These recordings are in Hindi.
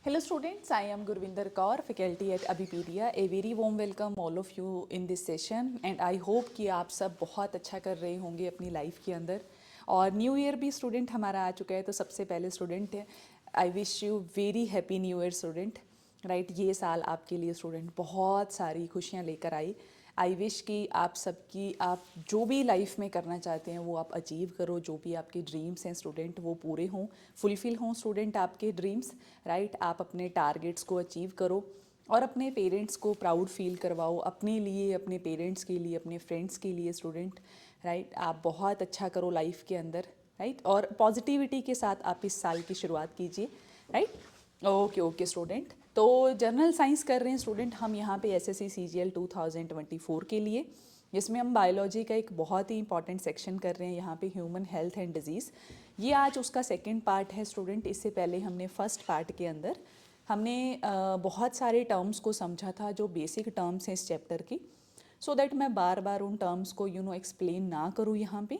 Hello students, I am Gurvinder Kaur, faculty at Abhipedia. A very warm welcome all of you in this session and I hope कि आप सब बहुत अच्छा कर रहे होंगे अपनी लाइफ के अंदर। और न्यू ईयर भी स्टूडेंट हमारा आ चुका है, तो सबसे पहले student I wish you very happy new year student. Right, ये साल आपके लिए स्टूडेंट बहुत सारी खुशियाँ लेकर आई। आई विश कि आप सबकी, आप जो भी लाइफ में करना चाहते हैं वो आप अचीव करो, जो भी आपके ड्रीम्स हैं स्टूडेंट वो पूरे हों, फुलफ़िल हों स्टूडेंट आपके ड्रीम्स। राइट, आप अपने टारगेट्स को अचीव करो और अपने पेरेंट्स को प्राउड फील करवाओ, अपने लिए, अपने पेरेंट्स के लिए, अपने फ्रेंड्स के लिए स्टूडेंट। राइट, आप बहुत अच्छा करो लाइफ के अंदर। राइट, और पॉजिटिविटी के साथ आप इस साल की शुरुआत कीजिए। Right, okay student. तो जनरल साइंस कर रहे हैं स्टूडेंट हम यहाँ पे एसएससी सीजीएल 2024 के लिए, जिसमें हम बायोलॉजी का एक बहुत ही इंपॉर्टेंट सेक्शन कर रहे हैं यहाँ पे, ह्यूमन हेल्थ एंड डिजीज़। ये आज उसका सेकंड पार्ट है स्टूडेंट। इससे पहले हमने फर्स्ट पार्ट के अंदर हमने बहुत सारे टर्म्स को समझा था, जो बेसिक टर्म्स हैं इस चैप्टर की, सो दैट मैं बार बार उन टर्म्स को एक्सप्लेन ना करूँ यहाँ पे।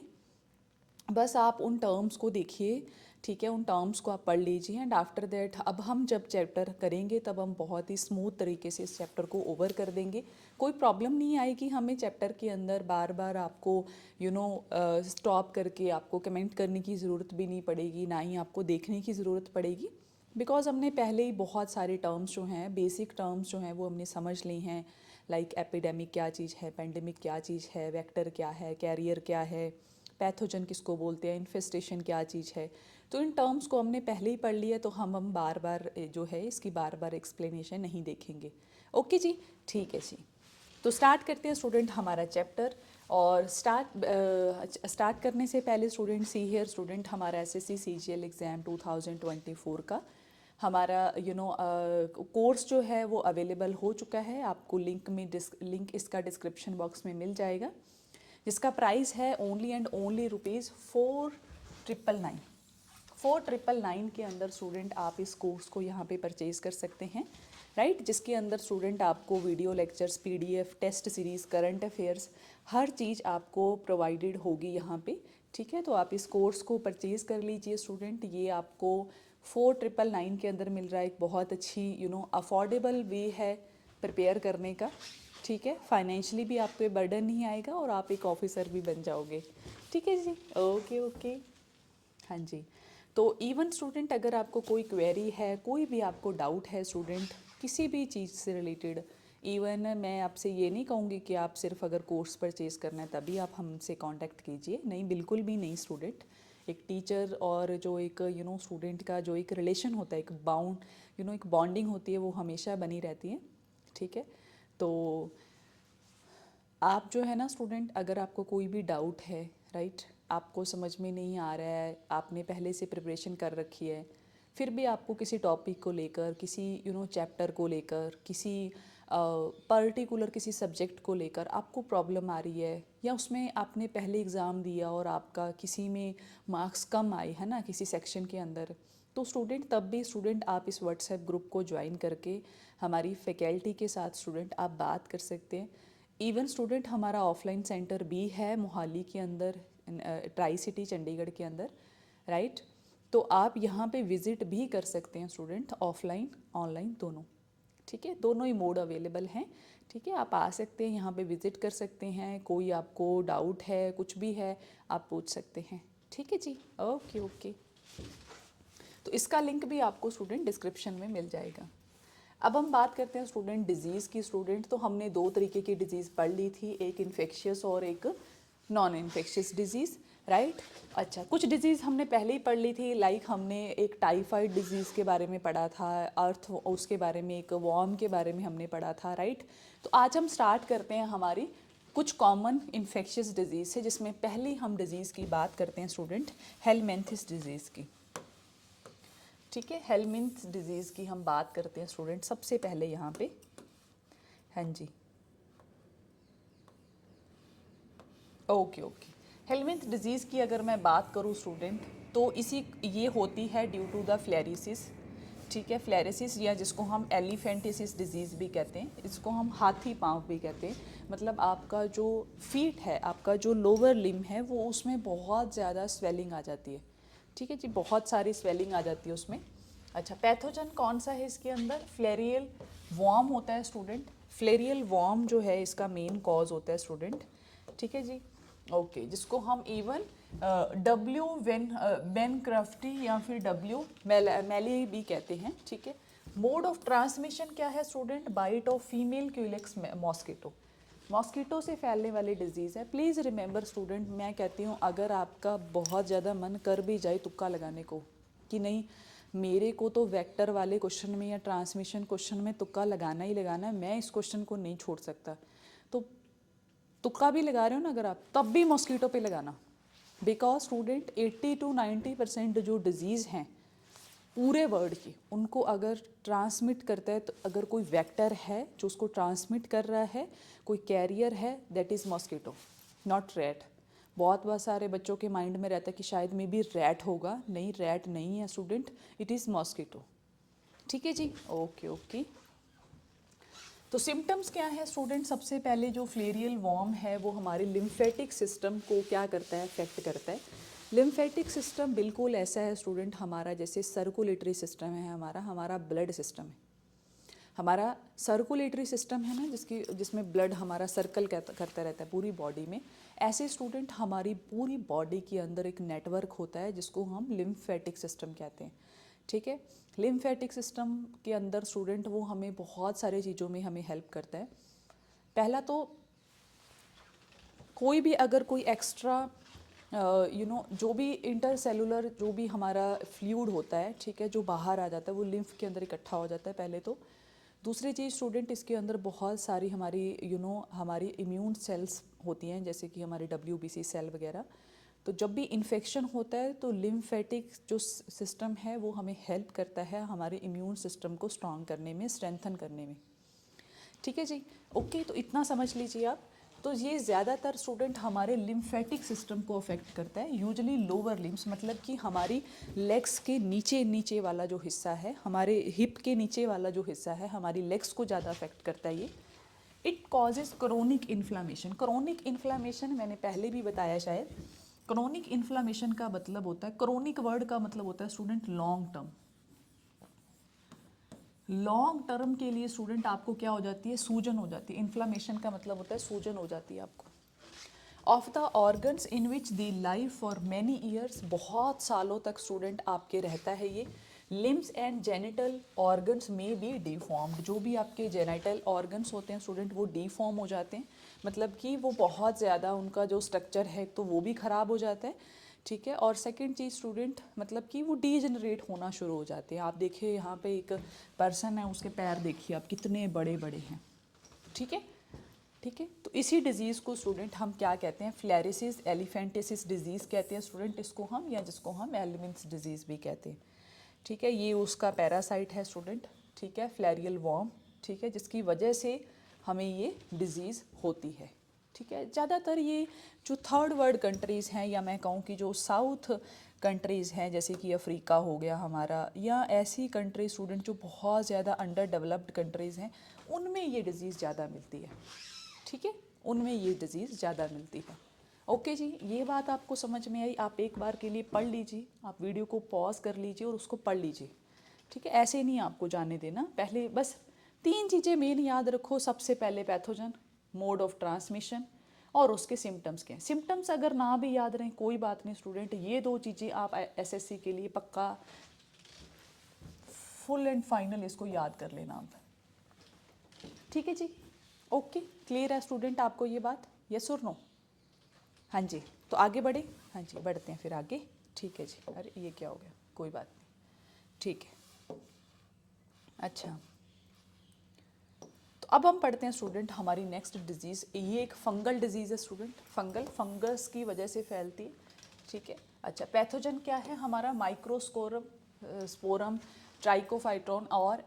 बस आप उन टर्म्स को देखिए, ठीक है, उन टर्म्स को आप पढ़ लीजिए एंड आफ्टर दैट अब हम जब चैप्टर करेंगे तब हम बहुत ही स्मूथ तरीके से इस चैप्टर को ओवर कर देंगे। कोई प्रॉब्लम नहीं आएगी हमें चैप्टर के अंदर। बार बार आपको स्टॉप करके आपको कमेंट करने की ज़रूरत भी नहीं पड़ेगी, ना ही आपको देखने की ज़रूरत पड़ेगी, बिकॉज हमने पहले ही बहुत सारे टर्म्स जो हैं, बेसिक टर्म्स जो हैं वो हमने समझ ली हैं। लाइक एपिडेमिक क्या चीज़ है, पेंडेमिक क्या चीज़ है, वेक्टर क्या है, कैरियर क्या है, पैथोजन किसको बोलते हैं, इन्फेस्टेशन क्या चीज़ है। तो इन टर्म्स को हमने पहले ही पढ़ लिया, तो हम बार बार जो है इसकी बार बार एक्सप्लेनेशन नहीं देखेंगे। ओके जी, ठीक है जी। तो स्टार्ट करते हैं स्टूडेंट हमारा चैप्टर। और स्टार्ट करने से पहले स्टूडेंट सी हियर स्टूडेंट, हमारा एसएससी सीजीएल एग्ज़ाम 2024 का हमारा कोर्स जो है वो अवेलेबल हो चुका है। आपको लिंक इसका डिस्क्रिप्शन बॉक्स में मिल जाएगा, जिसका प्राइस है ओनली एंड ओनली ₹4999। 4999 के अंदर स्टूडेंट आप इस कोर्स को यहाँ पे परचेज़ कर सकते हैं। राइट, जिसके अंदर स्टूडेंट आपको video lectures, PDF, test series, current affairs, हर चीज़ आपको प्रोवाइडेड होगी यहाँ पे। ठीक है, तो आप इस कोर्स को परचेज़ कर लीजिए स्टूडेंट। ये आपको 4999 के अंदर मिल रहा है। एक बहुत अच्छी अफोर्डेबल वे है प्रिपेयर करने का। ठीक है, फाइनेंशियली भी आप पे बर्डन नहीं आएगा और आप एक ऑफिसर भी बन जाओगे। ठीक है जी, ओके। हाँ जी, तो इवन स्टूडेंट अगर आपको कोई क्वेरी है, कोई भी आपको डाउट है स्टूडेंट किसी भी चीज़ से रिलेटेड, इवन मैं आपसे ये नहीं कहूँगी कि आप सिर्फ अगर कोर्स परचेज़ करना है तभी आप हमसे कांटेक्ट कीजिए, नहीं, बिल्कुल भी नहीं स्टूडेंट। एक टीचर और जो एक स्टूडेंट का जो एक रिलेशन होता है, एक बाउंड एक बॉन्डिंग होती है, वो हमेशा बनी रहती है। ठीक है, तो आप जो है ना स्टूडेंट, अगर आपको कोई भी डाउट है, राइट, आपको समझ में नहीं आ रहा है, आपने पहले से प्रिपरेशन कर रखी है, फिर भी आपको किसी टॉपिक को लेकर, किसी चैप्टर को लेकर, किसी पर्टिकुलर किसी सब्जेक्ट को लेकर आपको प्रॉब्लम आ रही है, या उसमें आपने पहले एग्ज़ाम दिया और आपका किसी में मार्क्स कम आए हैं ना किसी सेक्शन के अंदर, तो स्टूडेंट तब भी स्टूडेंट आप इस व्हाट्सएप ग्रुप को ज्वाइन करके हमारी फैकल्टी के साथ स्टूडेंट आप बात कर सकते हैं। इवन स्टूडेंट हमारा ऑफलाइन सेंटर भी है मोहाली के अंदर, ट्राई सिटी चंडीगढ़ के अंदर। राइट, तो आप यहाँ पे विज़िट भी कर सकते हैं स्टूडेंट, ऑफलाइन ऑनलाइन दोनों। ठीक है, दोनों ही मोड अवेलेबल हैं। ठीक है, आप आ सकते हैं, यहाँ पे विज़िट कर सकते हैं, कोई आपको डाउट है, कुछ भी है, आप पूछ सकते हैं। ठीक है जी, ओके। तो इसका लिंक भी आपको स्टूडेंट डिस्क्रिप्शन में मिल जाएगा। अब हम बात करते हैं स्टूडेंट डिजीज़ की। स्टूडेंट तो हमने दो तरीके की डिजीज़ पढ़ ली थी, एक इन्फेक्शियस और एक नॉन इन्फेक्शियस डिजीज़। राइट, अच्छा, कुछ डिजीज़ हमने पहले ही पढ़ ली थी, लाइक हमने एक टाइफाइड डिजीज़ के बारे में पढ़ा था, अर्थ उसके बारे में, एक वॉर्म के बारे में हमने पढ़ा था। राइट, तो आज हम स्टार्ट करते हैं हमारी कुछ कॉमन इन्फेक्शियस डिजीज़ से, जिसमें पहली हम डिजीज़ की बात करते हैं स्टूडेंट हेलमिंथिस डिजीज़ की। ठीक है, हेलमिंथ डिजीज़ की हम बात करते हैं स्टूडेंट सबसे पहले यहाँ पे। हाँ जी, ओके। हेलमिंथ डिजीज़ की अगर मैं बात करूँ स्टूडेंट, तो ये होती है ड्यू टू द फ्लेरिसिस। ठीक है, फ्लेरिसिस, या जिसको हम एलिफेंटिसिस डिजीज़ भी कहते हैं, इसको हम हाथी पाँव भी कहते हैं। मतलब आपका जो फीट है, आपका जो लोअर लिम है, वो उसमें बहुत ज़्यादा स्वेलिंग आ जाती है। ठीक है जी, बहुत सारी स्वेलिंग आ जाती है उसमें। अच्छा, पैथोजन कौन सा है इसके अंदर? फ्लेरियल वॉर्म होता है स्टूडेंट। फ्लेरियल वॉर्म जो है इसका मेन कॉज होता है स्टूडेंट, ठीक है जी। ओके, जिसको हम इवन डब्ल्यू बेनक्रफ्टी या फिर डब्ल्यू मैली भी कहते हैं, ठीक है। मोड ऑफ ट्रांसमिशन क्या है student? Bite of female Culex mosquito, mosquito से फैलने वाली डिजीज़ है। प्लीज़ रिमेंबर स्टूडेंट, मैं कहती हूँ अगर आपका बहुत ज़्यादा मन कर भी जाए तुक्का लगाने को कि नहीं मेरे को तो वेक्टर वाले क्वेश्चन में या ट्रांसमिशन क्वेश्चन में तुक्का लगाना ही लगाना है, मैं इस क्वेश्चन को नहीं छोड़ सकता, तो तुक्का भी लगा रहे हो ना अगर आप, तब भी मॉस्किटो पे लगाना। बिकॉज स्टूडेंट 80 to 90% जो डिजीज़ हैं पूरे वर्ल्ड की, उनको अगर ट्रांसमिट करता है, तो अगर कोई वेक्टर है जो उसको ट्रांसमिट कर रहा है, कोई कैरियर है, that is mosquito, not rat. बहुत सारे बच्चों के माइंड में रहता है कि शायद मे बी रैट होगा, नहीं रैट नहीं है स्टूडेंट, इट इज़ मॉस्किटो, ठीक है जी। ओके ओके, तो सिम्टम्स क्या है स्टूडेंट? सबसे पहले जो फ्लेरियल वॉर्म है वो हमारे लिम्फेटिक सिस्टम को क्या करता है? अफेक्ट करता है। लिम्फेटिक सिस्टम बिल्कुल ऐसा है स्टूडेंट हमारा जैसे सर्कुलेटरी सिस्टम है, हमारा ब्लड सिस्टम है। हमारा सर्कुलेटरी सिस्टम है ना, जिसमें ब्लड हमारा सर्कल करता रहता है पूरी बॉडी में। ऐसे स्टूडेंट हमारी पूरी बॉडी के अंदर एक नेटवर्क होता है जिसको हम लिम्फेटिक सिस्टम कहते हैं, ठीक है। लिम्फेटिक सिस्टम के अंदर स्टूडेंट वो हमें बहुत सारे चीज़ों में हमें हेल्प करता है। पहला तो कोई भी अगर कोई एक्स्ट्रा जो भी इंटरसेलुलर जो भी हमारा फ्लूइड होता है, ठीक है, जो बाहर आ जाता है वो लिम्फ के अंदर इकट्ठा हो जाता है पहले तो। दूसरी चीज़ स्टूडेंट, इसके अंदर बहुत सारी हमारी हमारी इम्यून सेल्स होती हैं, जैसे कि हमारे WBC सेल वगैरह। तो जब भी इन्फेक्शन होता है तो लिम्फेटिक जो सिस्टम है वो हमें हेल्प करता है हमारे इम्यून सिस्टम को स्ट्रॉन्ग करने में, स्ट्रेंथन करने में, ठीक है जी। ओके, तो इतना समझ लीजिए आप। तो ये ज़्यादातर स्टूडेंट हमारे लिम्फेटिक सिस्टम को अफेक्ट करता है, यूजुअली लोअर लिम्स, मतलब कि हमारी लेग्स के नीचे वाला जो हिस्सा है, हमारे हिप के नीचे वाला जो हिस्सा है, हमारी लेग्स को ज़्यादा अफेक्ट करता है ये। It causes chronic inflammation. Chronic inflammation मैंने पहले भी बताया शायद। क्रोनिक इन्फ्लामेशन का मतलब होता है, क्रोनिक वर्ड का मतलब होता है student long term. Long term के लिए स्टूडेंट आपको क्या हो जाती है? सूजन हो जाती है। इन्फ्लामेशन का मतलब होता है सूजन हो जाती है आपको। Of the organs in which the life for many years, बहुत सालों तक स्टूडेंट आपके रहता है ये। लिम्स एंड जेनिटल ऑर्गन्स में बी डिफॉर्म्ड, जो भी आपके जेनिटल ऑर्गन्स होते हैं स्टूडेंट वो डिफॉर्म हो जाते हैं, मतलब कि वो बहुत ज़्यादा उनका जो स्ट्रक्चर है तो वो भी ख़राब हो जाता है, ठीक है। और सेकंड चीज़ स्टूडेंट, मतलब कि वो डीजनरेट होना शुरू हो जाते हैं। आप देखिए यहाँ पे एक पर्सन है, उसके पैर देखिए आप कितने बड़े बड़े हैं, ठीक है, ठीक है। तो इसी डिज़ीज़ को स्टूडेंट हम क्या कहते हैं? फ्लैरिसिस एलिफेंटिसिस डिजीज़ कहते हैं स्टूडेंट इसको हम, या जिसको हम एलिमेंट्स डिजीज़ भी कहते हैं, ठीक है। ये उसका पैरासाइट है स्टूडेंट, ठीक है, फ्लैरियल वॉर्म, ठीक है, जिसकी वजह से हमें ये डिज़ीज़ होती है, ठीक है। ज़्यादातर ये जो थर्ड वर्ल्ड कंट्रीज़ हैं, या मैं कहूँ कि जो साउथ कंट्रीज़ हैं, जैसे कि अफ्रीका हो गया हमारा, या ऐसी कंट्री स्टूडेंट जो बहुत ज़्यादा अंडर डेवलप्ड कंट्रीज़ हैं, उनमें ये डिज़ीज़ ज़्यादा मिलती है, ठीक है, उनमें ये डिज़ीज़ ज़्यादा मिलती है। ओके जी, ये बात आपको समझ में आई? आप एक बार के लिए पढ़ लीजिए, आप वीडियो को पॉज कर लीजिए और उसको पढ़ लीजिए, ठीक है। ऐसे नहीं आपको जाने देना, पहले बस 3 चीज़ें मेन याद रखो। सबसे पहले पैथोजन, मोड ऑफ ट्रांसमिशन, और उसके सिम्टम्स के हैं। सिम्टम्स अगर ना भी याद रहें कोई बात नहीं स्टूडेंट, ये 2 चीज़ें आप SSC के लिए पक्का फुल एंड फाइनल इसको याद कर लेना आप, ठीक है जी। ओके, क्लियर है स्टूडेंट आपको ये बात? यस और नो? हाँ जी, तो आगे बढ़े। हाँ जी, बढ़ते हैं फिर आगे, ठीक है जी। अरे ये क्या हो गया? कोई बात नहीं, ठीक है। अच्छा, तो अब हम पढ़ते हैं स्टूडेंट हमारी नेक्स्ट डिजीज़। ये एक फंगल डिजीज़ है स्टूडेंट, फंगस की वजह से फैलती है, ठीक है। अच्छा, पैथोजन क्या है हमारा? माइक्रोस्पोरम, स्पोरम, ट्राइकोफाइटोन और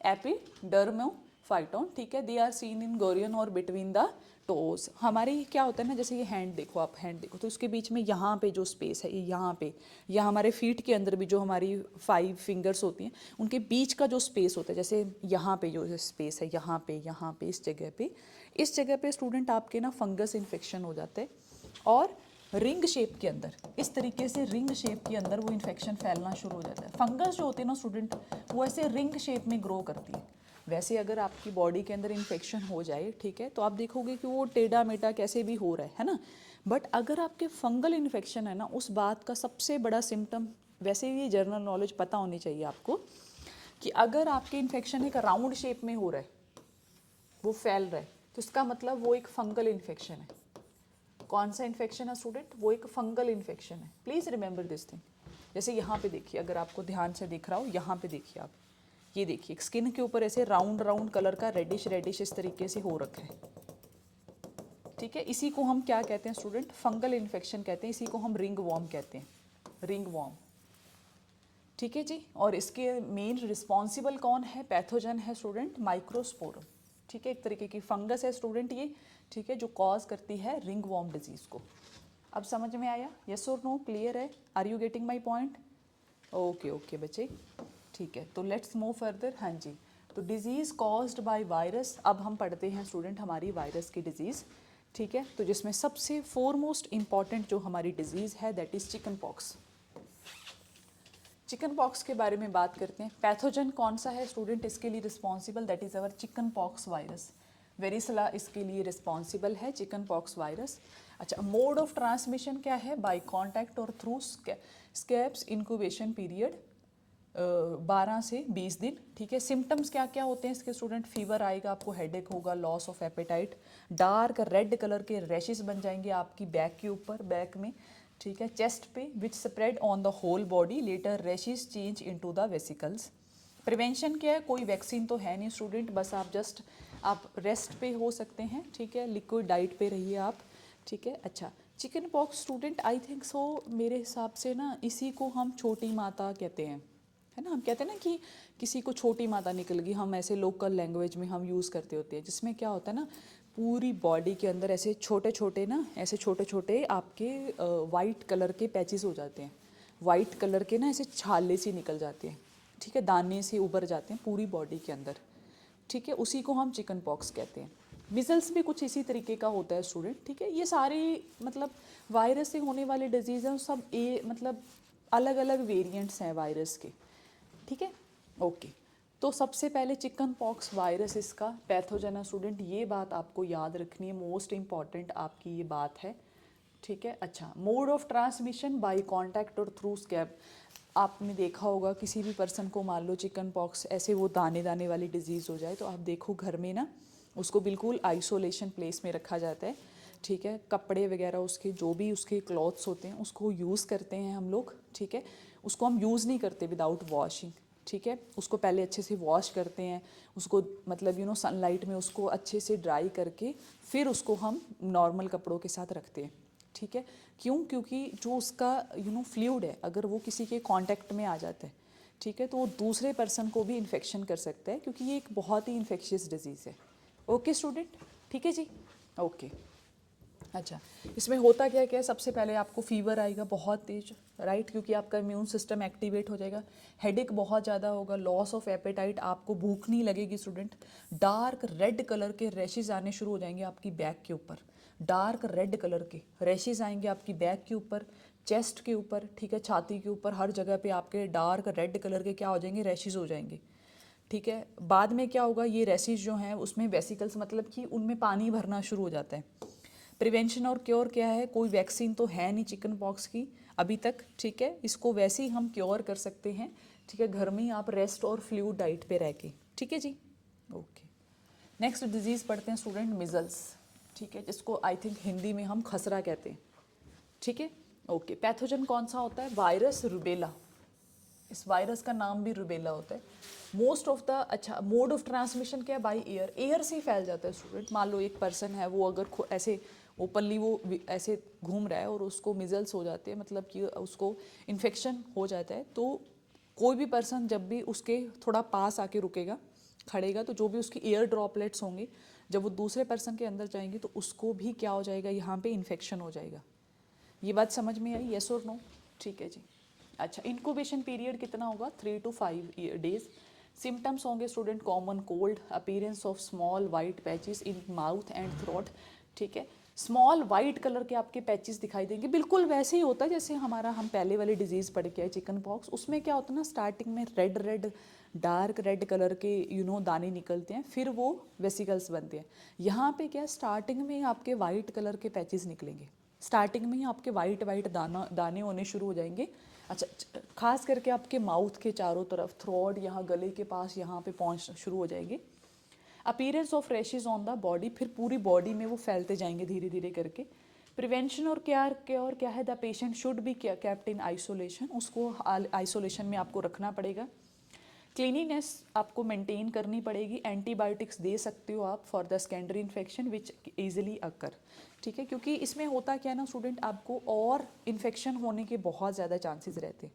एपिडर्मोफाइटोन, ठीक है। दे आर सीन इन गोरियन और बिटवीन द टोज। हमारी क्या होता है ना, जैसे ये हैंड देखो, आप हैंड देखो तो इसके बीच में यहाँ पे जो स्पेस है, ये यहाँ पे, या हमारे फीट के अंदर भी जो हमारी 5 फिंगर्स होती हैं उनके बीच का जो स्पेस होता है, जैसे यहाँ पे जो स्पेस है, यहाँ पे, इस जगह पे स्टूडेंट आपके ना फंगस इन्फेक्शन हो जाते हैं और रिंग शेप के अंदर, इस तरीके से रिंग शेप के अंदर वो इन्फेक्शन फैलना शुरू हो जाता है। फंगस जो होती है ना स्टूडेंट, वो ऐसे रिंग शेप में ग्रो करती है। वैसे अगर आपकी बॉडी के अंदर इन्फेक्शन हो जाए, ठीक है, तो आप देखोगे कि वो टेढ़ा मेढ़ा कैसे भी हो रहा है ना। बट अगर आपके फंगल इन्फेक्शन है ना, उस बात का सबसे बड़ा सिम्टम, वैसे ये जनरल नॉलेज पता होनी चाहिए आपको, कि अगर आपके इन्फेक्शन एक राउंड शेप में हो रहा है, वो फैल रहा है, तो इसका मतलब वो एक फंगल इन्फेक्शन है। कौन सा इन्फेक्शन है स्टूडेंट? वो एक फंगल इन्फेक्शन है। Please remember this thing. जैसे यहाँ पे देखिए, अगर आपको ध्यान से दिख रहा हो, यहाँ पे देखिए आप, ये देखिए स्किन के ऊपर ऐसे राउंड राउंड कलर का रेडिश रेडिश इस तरीके से हो रखा है, ठीक है। इसी को हम क्या कहते हैं स्टूडेंट? फंगल इन्फेक्शन कहते हैं। इसी को हम रिंग वॉर्म कहते हैं, रिंग वॉर्म, ठीक है जी। और इसके मेन रिस्पॉन्सिबल कौन है? पैथोजन है स्टूडेंट, माइक्रोस्पोरम, ठीक है। एक तरीके की फंगस है स्टूडेंट ये, ठीक है, जो कॉज करती है रिंग वॉर्म डिजीज़ को। अब समझ में आया? यस और नो? क्लियर है? Are you getting my point? Okay okay बच्चे, ठीक है। तो लेट्स मूव फर्दर। हाँ जी, तो डिजीज़ कॉज्ड बाय वायरस, अब हम पढ़ते हैं स्टूडेंट हमारी वायरस की डिजीज़, ठीक है। तो जिसमें सबसे फोरमोस्ट इम्पॉर्टेंट जो हमारी डिजीज़ है that is chicken pox. Chicken pox के बारे में बात करते हैं। पैथोजन कौन सा है स्टूडेंट इसके लिए responsible? That is our chicken pox virus. Varicella इसके लिए रिस्पॉन्सिबल है, चिकन पॉक्स वायरस। अच्छा, मोड ऑफ ट्रांसमिशन क्या है? बाय कांटेक्ट और थ्रू स्कैब्स। इंक्यूबेशन पीरियड 12 से 20 दिन, ठीक है। सिम्टम्स क्या क्या होते हैं इसके स्टूडेंट? फीवर आएगा आपको, हेडेक होगा, loss of appetite, dark red colour के रैशेस बन जाएंगे आपकी बैक के ऊपर, बैक में, ठीक है, चेस्ट पे, which spread on the whole body, later rashes change into the vesicles. Prevention क्या है? कोई वैक्सीन तो है नहीं स्टूडेंट, बस आप जस्ट आप रेस्ट पे हो सकते हैं, ठीक है, लिक्विड डाइट पे रहिए आप, ठीक है। अच्छा, chicken pox student I think so, मेरे हिसाब से ना इसी को हम छोटी माता कहते हैं, है ना। हम कहते हैं ना कि किसी को छोटी माता निकल गई, हम ऐसे लोकल लैंग्वेज में हम यूज़ करते होते हैं, जिसमें क्या होता है ना, पूरी बॉडी के अंदर ऐसे छोटे छोटे ना, ऐसे छोटे छोटे आपके वाइट कलर के पैचेस हो जाते हैं, वाइट कलर के ना ऐसे छाले से निकल जाते हैं, ठीक है, दाने से उभर जाते हैं पूरी बॉडी के अंदर, ठीक है। उसी को हम चिकन पॉक्स कहते हैं। मिजल्स भी कुछ इसी तरीके का होता है स्टूडेंट, ठीक है। ये सारी मतलब वायरस से होने वाले डिजीज़ हैं, सब मतलब अलग अलग वेरिएंट्स हैं वायरस के, ठीक है। ओके, तो सबसे पहले चिकन पॉक्स वायरस इसका पैथोजन है स्टूडेंट, ये बात आपको याद रखनी है, मोस्ट इम्पॉर्टेंट आपकी ये बात है, ठीक है। अच्छा, mode of transmission by contact और थ्रू स्कैब। आपने देखा होगा किसी भी पर्सन को मान लो चिकन पॉक्स ऐसे वो दाने दाने वाली डिजीज़ हो जाए, तो आप देखो घर में ना उसको बिल्कुल आइसोलेशन प्लेस में रखा जाता है, ठीक है। कपड़े वगैरह उसके जो भी उसके क्लॉथ्स होते हैं उसको यूज़ करते हैं हम लोग, ठीक है। उसको हम यूज़ नहीं करते विदाउट वॉशिंग, ठीक है। उसको पहले अच्छे से वॉश करते हैं, उसको मतलब सनलाइट में उसको अच्छे से ड्राई करके फिर उसको हम नॉर्मल कपड़ों के साथ रखते हैं, ठीक है। क्यों? क्योंकि जो उसका फ्लूइड है, अगर वो किसी के कांटेक्ट में आ जाता है, ठीक है, तो वो दूसरे पर्सन को भी इन्फेक्शन कर सकता है, क्योंकि ये एक बहुत ही इन्फेक्शियस डिजीज़ है। ओके स्टूडेंट, ठीक है जी, ओके। अच्छा, इसमें होता क्या क्या है? सबसे पहले आपको फीवर आएगा बहुत तेज, राइट, क्योंकि आपका इम्यून सिस्टम एक्टिवेट हो जाएगा। हेडेक बहुत ज़्यादा होगा, लॉस ऑफ एपेटाइट, आपको भूख नहीं लगेगी स्टूडेंट। डार्क रेड कलर के रैशेज आने शुरू हो जाएंगे आपकी बैक के ऊपर, डार्क रेड कलर के रैशेज आएंगे आपकी बैक के ऊपर, चेस्ट के ऊपर, ठीक है, छाती के ऊपर, हर जगह पे आपके डार्क रेड कलर के क्या हो जाएंगे? रैशेज हो जाएंगे, ठीक है। बाद में क्या होगा? ये रैशेज जो हैं उसमें वेसिकल्स, मतलब कि उनमें पानी भरना शुरू हो जाता है। प्रिवेंशन और क्योर क्या है? कोई वैक्सीन तो है नहीं चिकन पॉक्स की अभी तक, ठीक है। इसको वैसे ही हम क्योर कर सकते हैं, ठीक है, घर में ही आप रेस्ट और फ्लूइड डाइट पे रह के, ठीक है जी, ओके। नेक्स्ट डिजीज़ पढ़ते हैं स्टूडेंट, मिजल्स, ठीक है, जिसको आई थिंक हिंदी में हम खसरा कहते हैं, ठीक है, ओके। पैथोजन कौन सा होता है? वायरस रुबेला, इस वायरस का नाम भी रुबेला होता है। मोस्ट ऑफ द, अच्छा, मोड ऑफ ट्रांसमिशन क्या है? बाय एयर, एयर से ही फैल जाता है स्टूडेंट। मान लो एक पर्सन है, वो अगर ऐसे ओपनली वो ऐसे घूम रहा है और उसको मिजल्स हो जाते हैं, मतलब कि उसको इन्फेक्शन हो जाता है, तो कोई भी पर्सन जब भी उसके थोड़ा पास आके रुकेगा, खड़ेगा, तो जो भी उसकी एयर ड्रॉपलेट्स होंगे जब वो दूसरे पर्सन के अंदर जाएंगे तो उसको भी क्या हो जाएगा? यहाँ पे इन्फेक्शन हो जाएगा। ये बात समझ में आई? येस और नो? ठीक है जी। अच्छा, इंक्यूबेशन पीरियड कितना होगा? 3 to 5 डेज। सिम्टम्स होंगे student, common cold, appearance of small white patches in mouth and throat, ठीक है। स्मॉल वाइट कलर के आपके पैचेस दिखाई देंगे, बिल्कुल वैसे ही होता है जैसे हमारा हम पहले वाली डिजीज़ पढ़ के आए चिकन पॉक्स। उसमें क्या होता है ना, स्टार्टिंग में red red dark red colour के दाने निकलते हैं, फिर वो वेसिकल्स बनते हैं। यहाँ पे क्या, स्टार्टिंग में ही आपके वाइट कलर के पैचेस निकलेंगे, स्टार्टिंग में ही आपके वाइट वाइट दाने होने शुरू हो जाएंगे। अच्छा, खास करके आपके माउथ के चारों तरफ, थ्रोट, यहाँ गले के पास, यहाँ पे पहुँच शुरू हो जाएंगे। Appearance of rashes on the body, फिर पूरी बॉडी में वो फैलते जाएंगे धीरे धीरे करके। प्रिवेंशन और केयर क्या है, the patient should be kept in isolation, उसको आइसोलेशन में आपको रखना पड़ेगा। क्लीनिनेस आपको मेंटेन करनी पड़ेगी। एंटीबायोटिक्स दे सकते हो आप for the secondary infection which easily occur, ठीक है, क्योंकि इसमें होता क्या है ना स्टूडेंट, आपको और इन्फेक्शन होने के बहुत ज़्यादा चांसेस रहते हैं,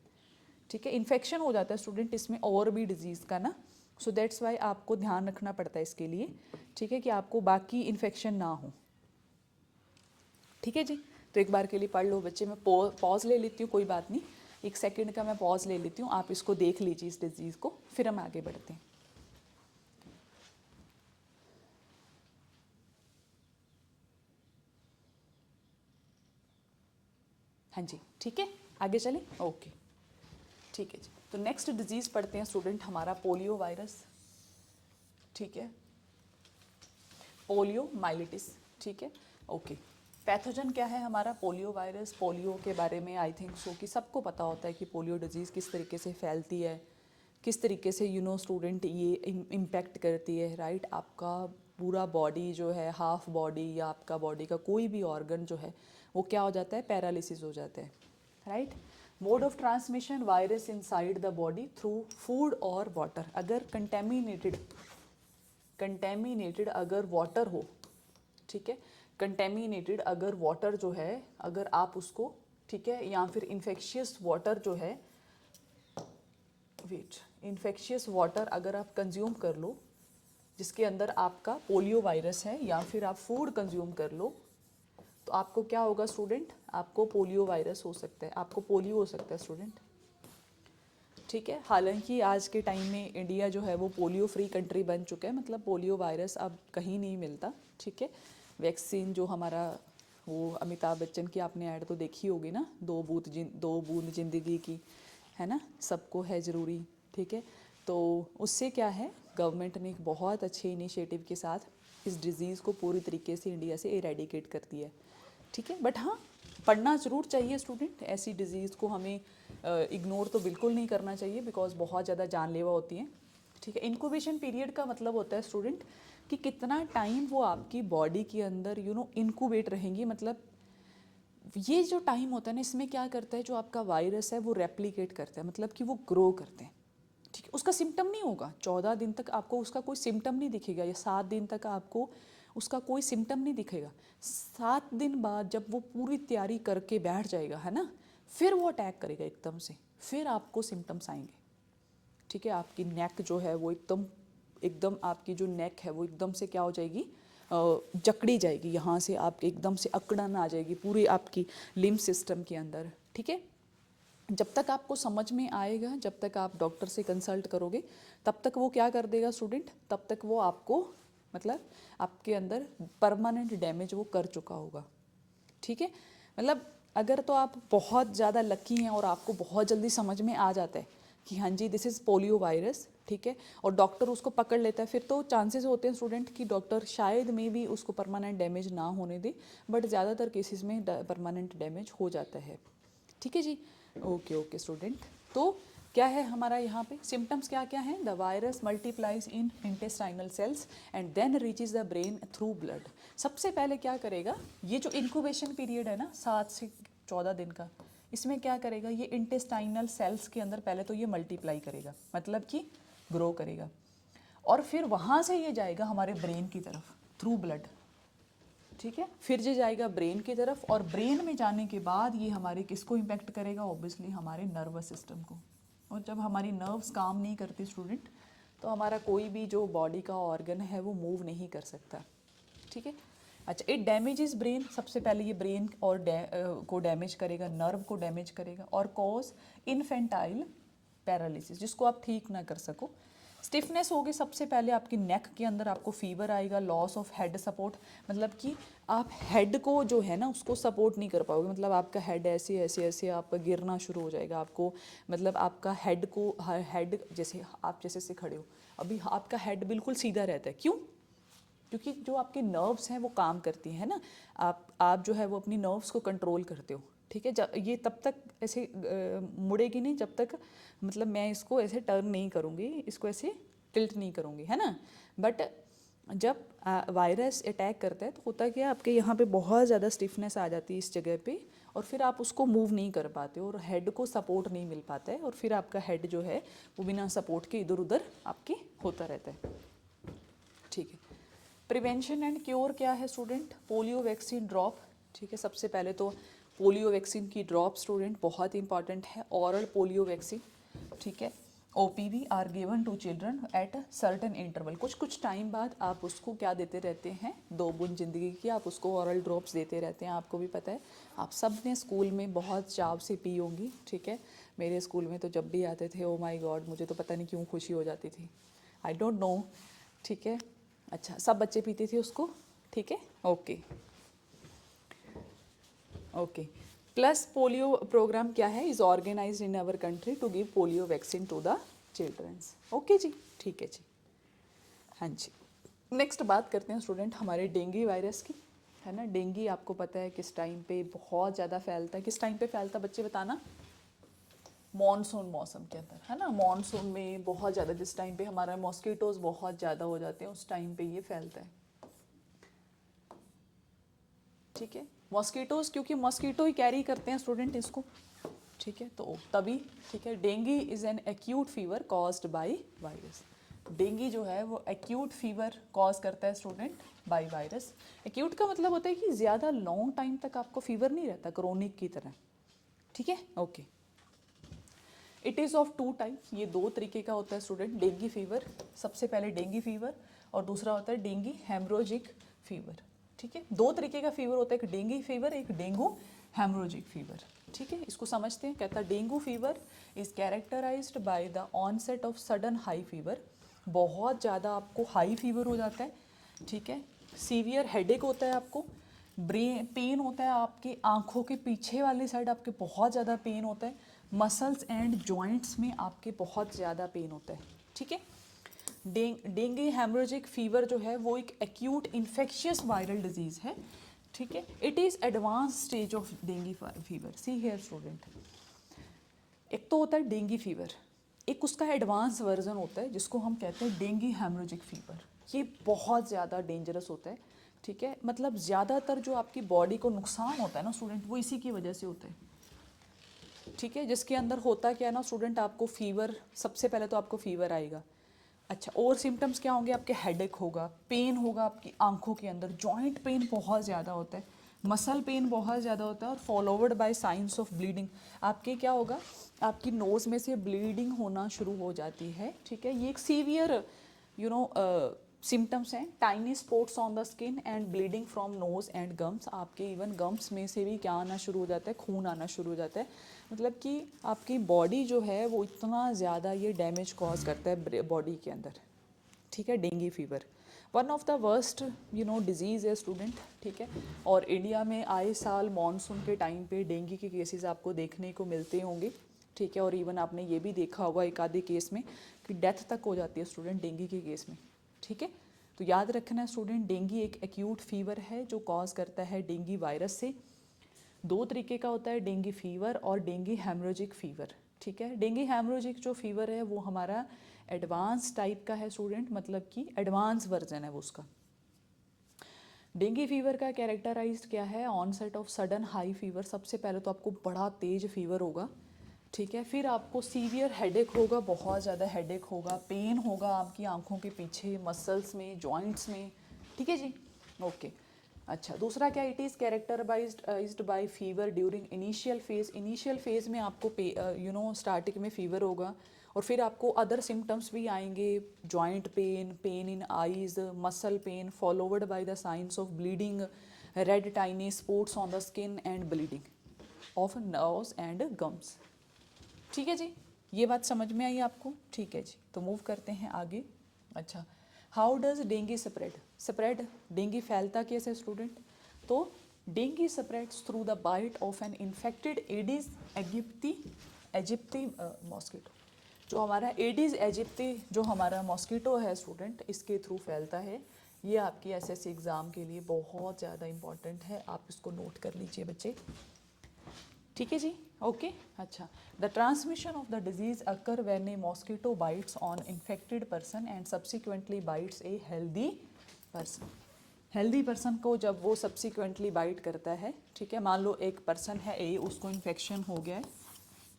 ठीक है, इन्फेक्शन हो जाता है स्टूडेंट इसमें और भी डिजीज़ का ना, सो दैट्स वाई आपको ध्यान रखना पड़ता है इसके लिए, ठीक है, कि आपको बाकी इन्फेक्शन ना हो, ठीक है जी। तो एक बार के लिए पढ़ लो बच्चे, मैं पॉज ले लेती हूँ, कोई बात नहीं, 1 सेकंड का मैं पॉज ले लेती हूँ, आप इसको देख लीजिए इस डिजीज़ को, फिर हम आगे बढ़ते हैं। हाँ जी, ठीक है, आगे चलें, ओके, ठीक है जी। तो नेक्स्ट डिजीज़ पढ़ते हैं स्टूडेंट, हमारा पोलियो वायरस, ठीक है, पोलियो माइलिटिस, ठीक है, ओके। पैथोजन क्या है हमारा, पोलियो वायरस। पोलियो के बारे में आई थिंक सो कि सबको पता होता है कि पोलियो डिजीज़ किस तरीके से फैलती है, किस तरीके से स्टूडेंट ये इम्पैक्ट करती है, राइट। आपका पूरा बॉडी जो है, हाफ बॉडी या आपका बॉडी का कोई भी ऑर्गन जो है वो क्या हो जाता है, पैरालिसिस हो जाता है, right. Mode of transmission, virus inside the body through food और वाटर। अगर कंटेमिनेटेड अगर वाटर हो, ठीक है, कंटेमिनेटेड अगर वाटर जो है, अगर आप उसको, ठीक है, या फिर इन्फेक्शियस वाटर जो है, इन्फेक्शियस वाटर अगर आप कंज्यूम कर लो जिसके अंदर आपका पोलियो वायरस है, या फिर आप फूड कंज्यूम कर लो, तो आपको क्या होगा स्टूडेंट, आपको पोलियो वायरस हो सकता है, आपको पोलियो हो सकता है स्टूडेंट, ठीक है। हालांकि आज के टाइम में इंडिया जो है वो पोलियो फ्री कंट्री बन चुका है, मतलब पोलियो वायरस अब कहीं नहीं मिलता, ठीक है। वैक्सीन जो हमारा, वो अमिताभ बच्चन की आपने ऐड तो देखी होगी ना, 2 बूंद जिंदगी की, है ना, सबको है ज़रूरी, ठीक है। तो उससे क्या है, गवर्नमेंट ने एक बहुत अच्छे इनिशिएटिव के साथ इस डिज़ीज़ को पूरी तरीके से इंडिया से इरेडिकेट कर दिया है, ठीक है। बट हाँ, पढ़ना ज़रूर चाहिए स्टूडेंट, ऐसी डिज़ीज़ को हमें इग्नोर तो बिल्कुल नहीं करना चाहिए, बिकॉज बहुत ज़्यादा जानलेवा होती हैं, ठीक है। इंक्यूबेशन पीरियड का मतलब होता है स्टूडेंट कि कितना टाइम वो आपकी बॉडी के अंदर इंक्यूबेट रहेंगी, मतलब ये जो टाइम होता है ना, इसमें क्या करता है, जो आपका वायरस है वो रेप्लिकेट करता है, मतलब कि वो ग्रो करते हैं, ठीक है। उसका सिम्टम नहीं होगा, 14 दिन तक आपको उसका कोई सिम्टम नहीं दिखेगा, या 7 दिन तक आपको उसका कोई सिम्टम नहीं दिखेगा। 7 दिन बाद जब वो पूरी तैयारी करके बैठ जाएगा, है ना, फिर वो अटैक करेगा एकदम से, फिर आपको सिम्टम्स आएंगे, ठीक है। आपकी नेक जो है वो एकदम एकदम आपकी जो नेक है वो एकदम से क्या हो जाएगी, जकड़ी जाएगी, यहाँ से आपके एकदम से अकड़न आ जाएगी पूरी आपकी लिम्ब सिस्टम के अंदर, ठीक है। जब तक आपको समझ में आएगा, जब तक आप डॉक्टर से कंसल्ट करोगे, तब तक वो क्या कर देगा स्टूडेंट, तब तक वो आपको, मतलब आपके अंदर परमानेंट डैमेज वो कर चुका होगा, ठीक है। मतलब अगर तो आप बहुत ज़्यादा लकी हैं और आपको बहुत जल्दी समझ में आ जाता है कि हाँ जी दिस इज़ पोलियो वायरस, ठीक है, और डॉक्टर उसको पकड़ लेता है, फिर तो चांसेस होते हैं स्टूडेंट कि डॉक्टर शायद में भी उसको परमानेंट डैमेज ना होने दे, बट ज़्यादातर केसेस में परमानेंट डैमेज हो जाता है, ठीक है जी। ओके ओके स्टूडेंट, तो क्या है हमारा यहाँ पे सिम्टम्स क्या क्या हैं, the virus multiplies in intestinal cells and then reaches the brain through blood. सबसे पहले क्या करेगा, ये जो इंक्यूबेशन पीरियड है ना 7 से 14 दिन का, इसमें क्या करेगा, ये इंटेस्टाइनल सेल्स के अंदर पहले तो ये मल्टीप्लाई करेगा, मतलब कि ग्रो करेगा, और फिर वहाँ से ये जाएगा हमारे ब्रेन की तरफ थ्रू ब्लड, ठीक है। फिर ये जाएगा ब्रेन की तरफ, और ब्रेन में जाने के बाद ये हमारे किसको इम्पेक्ट करेगा, ऑब्वियसली हमारे नर्वस सिस्टम को, और जब हमारी नर्व्स काम नहीं करती स्टूडेंट, तो हमारा कोई भी जो बॉडी का ऑर्गन है वो मूव नहीं कर सकता, ठीक है। अच्छा, इट डैमेजेस ब्रेन, सबसे पहले ये ब्रेन और को डैमेज करेगा, नर्व को डैमेज करेगा, और कॉज इन्फेंटाइल पैरालिसिस, जिसको आप ठीक ना कर सको, स्टिफनेस होगी सबसे पहले आपकी नेक के अंदर, आपको फीवर आएगा, लॉस ऑफ हेड सपोर्ट, मतलब कि आप हेड को जो है ना उसको सपोर्ट नहीं कर पाओगे, मतलब आपका हेड ऐसे ऐसे ऐसे आपका गिरना शुरू हो जाएगा आपको, मतलब आपका हेड को हेड जैसे आप जैसे से खड़े हो अभी आपका हेड बिल्कुल सीधा रहता है, क्यों? क्योंकि जो आपके नर्व्स हैं वो काम करती हैं ना, आप जो है वो अपनी नर्व्स को कंट्रोल करते हो, ठीक है। जब ये तब तक ऐसे मुड़ेगी नहीं जब तक, मतलब मैं इसको ऐसे टर्न नहीं करूँगी, इसको ऐसे टिल्ट नहीं करूँगी, है ना। बट जब वायरस अटैक करता है तो होता क्या है, आपके यहाँ पे बहुत ज़्यादा स्टिफनेस आ जाती है इस जगह पे, और फिर आप उसको मूव नहीं कर पाते और हेड को सपोर्ट नहीं मिल पाता है, और फिर आपका हेड जो है वो बिना सपोर्ट के इधर उधर आपके होता रहता है, ठीक है। प्रिवेंशन एंड क्योर क्या है स्टूडेंट? पोलियो वैक्सीन ड्रॉप, ठीक है। सबसे पहले तो पोलियो वैक्सीन की ड्रॉप स्टूडेंट बहुत इंपॉर्टेंट है, ऑरल पोलियो वैक्सीन, ठीक है। OPV are given to children at certain interval, कुछ कुछ टाइम बाद आप उसको क्या देते रहते हैं, 2 बूंद जिंदगी की आप उसको ऑरल ड्रॉप्स देते रहते हैं, आपको भी पता है, आप सब ने स्कूल में बहुत चाव से पी होंगी, ठीक है। मेरे स्कूल में तो जब भी आते थे, ओ माय गॉड, मुझे तो पता नहीं क्यों खुशी हो जाती थी, आई डोंट नो, ठीक है। अच्छा, सब बच्चे पीते थे उसको, ठीक है, okay okay. Plus polio program क्या है, is organised in our country to give polio vaccine to the childrens, okay जी, ठीक है जी, हाँ जी। नेक्स्ट बात करते हैं स्टूडेंट हमारे डेंगू वायरस की, है ना। डेंगू आपको पता है किस टाइम पे बहुत ज़्यादा फैलता है, किस टाइम पे फैलता है बच्चे बताना? मॉनसून मौसम के अंदर, है ना। मॉनसून में बहुत ज़्यादा, जिस टाइम पे हमारा मॉस्किटोज़ बहुत ज़्यादा हो जाते हैं उस टाइम पे ये फैलता है, ठीक है। मॉस्किटोज़, क्योंकि मॉस्किटो ही कैरी करते हैं स्टूडेंट इसको, ठीक है, तो तभी, ठीक है। Dengue is an acute fever caused by virus, dengue जो है वो एक्यूट फीवर कॉज करता है स्टूडेंट बाय वायरस। एक्यूट का मतलब होता है कि ज़्यादा लॉन्ग टाइम तक आपको फीवर नहीं रहता, क्रोनिक की तरह, ठीक है, okay. It is of 2 types, ये 2 तरीके का होता है स्टूडेंट, डेंगू फीवर, सबसे पहले डेंगू फीवर, और दूसरा होता है डेंगू हेमरोजिक फीवर, ठीक है। 2 तरीके का फीवर होता है, एक डेंगू फीवर, एक डेंगू हेमरोजिक फीवर, ठीक है। इसको समझते हैं, कहता है dengue fever is characterised by the onset of sudden high fever, बहुत ज़्यादा आपको हाई फीवर हो जाता है, ठीक है। सीवियर हेडेक होता है आपको, ब्रेन पेन होता है, आपकी आंखों के पीछे वाली साइड आपके बहुत ज़्यादा पेन होता है, मसल्स एंड जॉइंट्स में आपके बहुत ज़्यादा पेन होता है, ठीक है। डेंगू हेमोरेजिक फीवर जो है वो एक एक्यूट इन्फेक्शियस वायरल डिजीज़ है, ठीक है। It is advance stage of dengue fever, see here student, एक तो होता है डेंगू फीवर, एक उसका एडवांस वर्जन होता है जिसको हम कहते हैं डेंगू हेमोरेजिक फीवर, ये बहुत ज़्यादा डेंजरस होता है, ठीक है। मतलब ज़्यादातर जो आपकी बॉडी को नुकसान होता है ना स्टूडेंट, वो इसी की वजह से होता है, ठीक है। जिसके अंदर होता क्या है ना स्टूडेंट, आपको फीवर, सबसे पहले तो आपको फीवर आएगा, अच्छा, और सिम्टम्स क्या होंगे, आपके हेडेक होगा, पेन होगा आपकी आंखों के अंदर, जॉइंट पेन बहुत ज़्यादा होता है, मसल पेन बहुत ज़्यादा होता है, और followed by science of bleeding, आपके क्या होगा, आपकी नोज़ में से ब्लीडिंग होना शुरू हो जाती है, ठीक है। ये एक सीवियर सिम्टम्स हैं, tiny spots on the skin and bleeding from knows and gums, आपके इवन गम्स में से भी क्या आना शुरू हो जाता है, खून आना शुरू हो जाता है, मतलब कि आपकी बॉडी जो है वो इतना ज़्यादा ये डैमेज कॉज करता है बॉडी के अंदर, ठीक है। Dengue fever one of the worst disease है स्टूडेंट, ठीक है। और इंडिया में आए साल मॉनसून के टाइम पे डेंगू के केसेस आपको देखने को मिलते होंगे, ठीक है। और इवन आपने ये भी देखा होगा एक आधे केस में कि डेथ तक हो जाती है स्टूडेंट डेंगू के केस में, ठीक है। तो याद रखना स्टूडेंट, डेंगू एक एक्यूट फीवर है जो कॉज करता है डेंगू वायरस से, 2 तरीके का होता है, डेंगू फीवर और डेंगू हेमोरेजिक फीवर, ठीक है। डेंगू हेमोरेजिक जो फीवर है वो हमारा एडवांस टाइप का है स्टूडेंट, मतलब कि एडवांस वर्जन है वो उसका। डेंगू फीवर का कैरेक्टराइज्ड क्या है, onset of sudden high fever, सबसे पहले तो आपको बड़ा तेज फीवर होगा, ठीक है। फिर आपको सीवियर हेडेक होगा, बहुत ज़्यादा हेडेक होगा, पेन होगा आपकी आंखों के पीछे, मसल्स में, जॉइंट्स में, ठीक है जी, ओके। अच्छा, दूसरा क्या, it is characterised by fever during initial phase में आपको स्टार्टिंग में फीवर होगा, और फिर आपको अदर सिम्टम्स भी आएंगे, joint pain, pain in eyes, muscle pain, followed by the signs of bleeding, red tiny spots on the skin and bleeding of nerves and gums, ठीक है जी, ये बात समझ में आई आपको? ठीक है जी, तो मूव करते हैं आगे। अच्छा, how does dengue spread dengue फैलता कैसे स्टूडेंट? तो dengue spreads through the bite of an infected Aedes aegypti mosquito. जो हमारा एडिस एजिप्टी जो हमारा मॉस्किटो है स्टूडेंट, इसके थ्रू फैलता है। ये आपकी एसएससी एग्ज़ाम के लिए बहुत ज़्यादा इंपॉर्टेंट है, आप इसको नोट कर लीजिए बच्चे। ठीक है जी, ओके। अच्छा, the transmission of the disease occur when A mosquito bytes on infected person and subsequently bytes a healthy person. Healthy person को जब वो सब्सिक्वेंटली बाइट करता है, ठीक है, मान लो एक पर्सन है ए, उसको इन्फेक्शन हो गया है,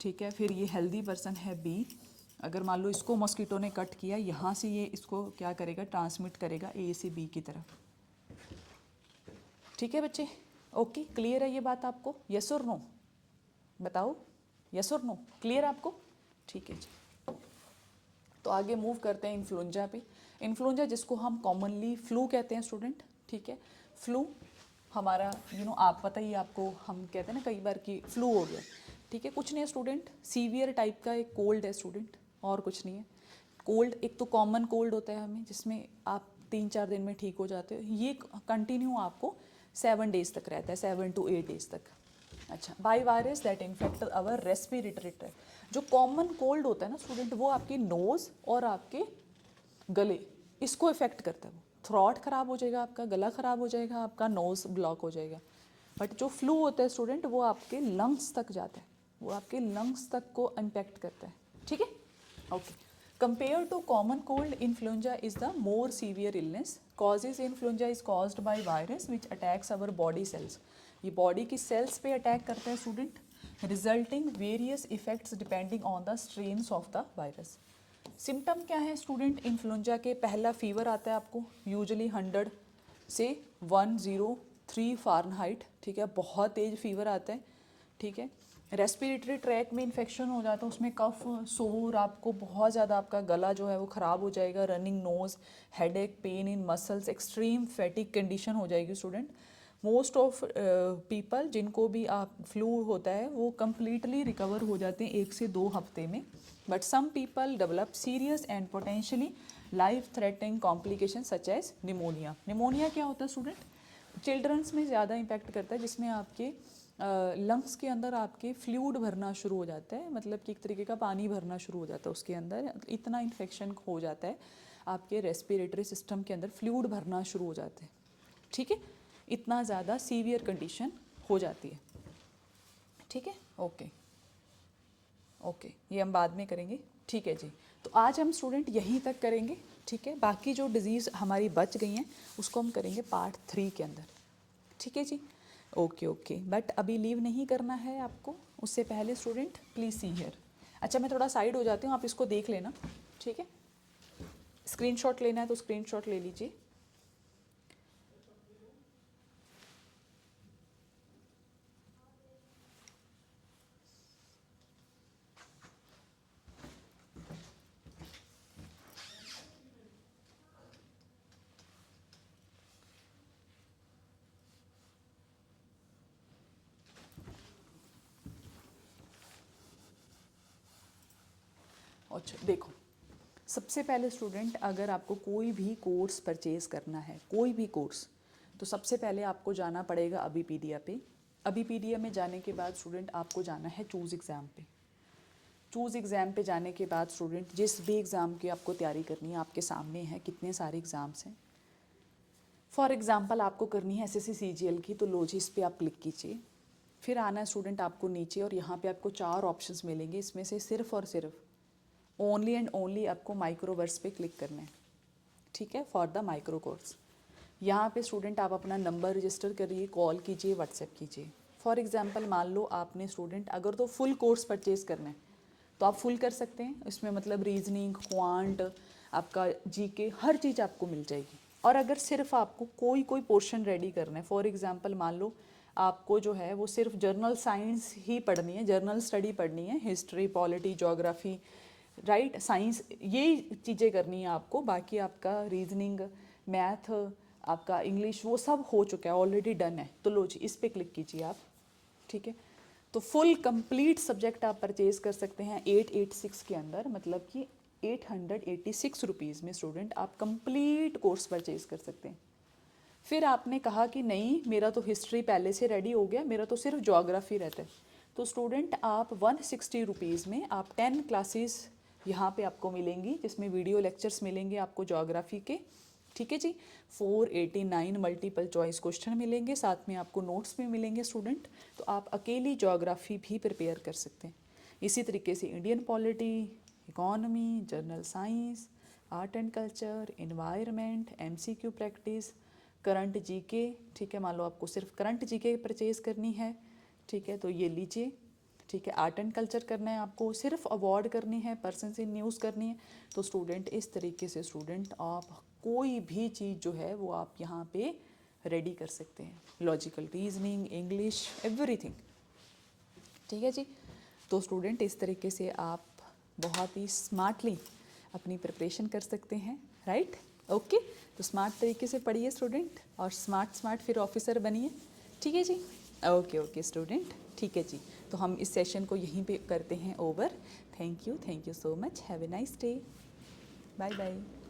ठीक है, फिर ये हेल्दी पर्सन है बी, अगर मान लो इसको मॉस्किटो ने कट किया, यहाँ से ये इसको क्या करेगा, ट्रांसमिट करेगा ए से बी की तरफ। ठीक है बच्चे, ओके, क्लियर है ये बात आपको? यस और नो बताओ, यस और नो, क्लियर आपको? ठीक है जी, तो आगे मूव करते हैं इन्फ्लुएंजा पे। इन्फ्लुएंजा जिसको हम कॉमनली फ्लू कहते हैं स्टूडेंट, ठीक है, फ्लू हमारा आप पता ही, आपको हम कहते हैं ना कई बार कि फ्लू हो गया, ठीक है, कुछ नहीं है स्टूडेंट, सीवियर टाइप का एक कोल्ड है स्टूडेंट, और कुछ नहीं है। कोल्ड एक तो कॉमन कोल्ड होता है हमें, जिसमें आप 3-4 दिन में ठीक हो जाते हो, ये कंटिन्यू आपको 7 डेज तक रहता है, 7 to 8 डेज तक। अच्छा, by virus that infect our respiratory tract. जो कॉमन कोल्ड होता है ना स्टूडेंट, वो आपके नोज़ और आपके गले, इसको इफेक्ट करता है। वो थ्रॉट ख़राब हो जाएगा आपका, गला ख़राब हो जाएगा आपका, नोज़ ब्लॉक हो जाएगा। बट जो फ्लू होता है स्टूडेंट, वो आपके लंग्स तक जाता है, वो आपके लंग्स तक को इम्पैक्ट करता है। ठीक है, okay. Compared to common cold, influenza is the more severe illness. Causes influenza is caused by virus which attacks our body cells. ये बॉडी की सेल्स पे अटैक करता है student, resulting various effects depending on the strains of the virus. Symptom क्या है स्टूडेंट इन्फ्लुएंजा के? पहला फीवर आता है आपको, यूजुअली 100 से 103 फ़ारेनहाइट, ठीक है, बहुत तेज फीवर आता है, ठीक है। रेस्पिरेटरी ट्रैक में इन्फेक्शन हो जाता है, उसमें कफ, सोर, आपको बहुत ज़्यादा आपका गला जो है वो ख़राब हो जाएगा, running nose, headache, pain in muscles, extreme fatigue condition हो जाएगी स्टूडेंट। मोस्ट ऑफ पीपल जिनको भी आप फ्लू होता है वो कम्प्लीटली रिकवर हो जाते हैं 1 से 2 हफ्ते में, but some people develop serious and potentially life threatening complication such as pneumonia. Pneumonia क्या होता है स्टूडेंट? चिल्ड्रंस में ज़्यादा इम्पैक्ट करता है, जिसमें आपके लंग्स के अंदर आपके फ्लूइड भरना शुरू हो जाता है, मतलब कि एक तरीके का पानी भरना शुरू हो जाता है उसके अंदर, इतना इन्फेक्शन हो जाता है आपके रेस्पिरेटरी सिस्टम के अंदर, फ्लूइड भरना शुरू हो जाते हैं। ठीक है, इतना ज़्यादा सीवियर कंडीशन हो जाती है। ठीक है, ओके ओके, ये हम बाद में करेंगे। ठीक है जी, तो आज हम स्टूडेंट यहीं तक करेंगे, ठीक है, बाकी जो डिजीज़ हमारी बच गई हैं उसको हम करेंगे पार्ट 3 के अंदर। ठीक है जी, ओके ओके, बट अभी लीव नहीं करना है आपको, उससे पहले स्टूडेंट प्लीज़ सी हियर। अच्छा, मैं थोड़ा साइड हो जाती हूँ, आप इसको देख लेना, ठीक है, स्क्रीनशॉट लेना है तो स्क्रीनशॉट ले लीजिए। अच्छा देखो, सबसे पहले स्टूडेंट अगर आपको कोई भी कोर्स परचेज़ करना है, कोई भी कोर्स, तो सबसे पहले आपको जाना पड़ेगा अबीपीडिया पे। अबीपीडिया में जाने के बाद स्टूडेंट आपको जाना है चूज़ एग्ज़ाम पे। चूज़ एग्ज़ाम पे जाने के बाद स्टूडेंट जिस भी एग्ज़ाम की आपको तैयारी करनी है, आपके सामने है कितने सारे एग्ज़ाम्स हैं। फॉर एग्ज़ाम्पल आपको करनी है एसएससी सीजीएल की, तो लो जी इस पर आप क्लिक कीजिए। फिर आना है स्टूडेंट आपको नीचे, और यहाँ पे आपको 4 ऑप्शंस मिलेंगे, इसमें से सिर्फ और सिर्फ ओनली एंड ओनली आपको माइक्रोवर्स पे क्लिक करना है। ठीक है, फॉर द माइक्रो कोर्स। यहाँ पे स्टूडेंट आप अपना नंबर रजिस्टर करिए, कॉल कीजिए, व्हाट्सएप कीजिए। फॉर एग्जांपल मान लो आपने स्टूडेंट अगर तो फुल कोर्स परचेज़ करना है तो आप फुल कर सकते हैं, इसमें मतलब रीजनिंग, क्वांट, आपका जीके, हर चीज़ आपको मिल जाएगी। और अगर सिर्फ आपको कोई कोई पोर्शन रेडी करना है, फॉर एग्जांपल मान लो आपको जो है वो सिर्फ जर्नल साइंस ही पढ़नी है, जर्नल स्टडी पढ़नी है, history, polity, geography, right, science, ये चीज़ें करनी है आपको, बाकी आपका रीजनिंग, मैथ, आपका इंग्लिश वो सब हो चुका है, ऑलरेडी डन है, तो लो जी इस पर क्लिक कीजिए आप। ठीक है, तो फुल कंप्लीट सब्जेक्ट आप परचेज कर सकते हैं 886 के अंदर, मतलब कि 886 रुपीज़ में स्टूडेंट आप कंप्लीट कोर्स परचेज कर सकते हैं। फिर आपने कहा कि नहीं मेरा तो हिस्ट्री पहले से रेडी हो गया, मेरा तो सिर्फ ज्योग्राफी रहता है, तो स्टूडेंट आप 160 रुपीज़ में आप 10 क्लासेस यहाँ पे आपको मिलेंगी, जिसमें वीडियो लेक्चर्स मिलेंगे आपको ज्योग्राफी के, ठीक है जी। 489 मल्टीपल चॉइस क्वेश्चन मिलेंगे, साथ में आपको नोट्स भी मिलेंगे स्टूडेंट। तो आप अकेली ज्योग्राफी भी प्रिपेयर कर सकते हैं। इसी तरीके से Indian polity, economy, general science, art and culture, environment, MCQ practice, current GK, ठीक है। मान लो आपको सिर्फ करंट जीके परचेज करनी है, ठीक है, तो ये लीजिए, ठीक है। आर्ट एंड कल्चर करना है आपको, सिर्फ अवॉर्ड करनी है, पर्सन इन न्यूज़ करनी है, तो स्टूडेंट इस तरीके से स्टूडेंट आप कोई भी चीज़ जो है वो आप यहाँ पे रेडी कर सकते हैं। लॉजिकल रीजनिंग, इंग्लिश, एवरीथिंग, ठीक है जी। तो स्टूडेंट इस तरीके से आप बहुत ही स्मार्टली अपनी प्रिपरेशन कर सकते हैं, राइट, ओके। तो स्मार्ट तरीके से पढ़िए स्टूडेंट, और स्मार्ट फिर ऑफिसर बनिए, ठीक है जी। ओके ओके स्टूडेंट, ठीक है जी। तो हम इस सेशन को यहीं पे करते हैं over. Thank you so much, have a nice day, bye bye.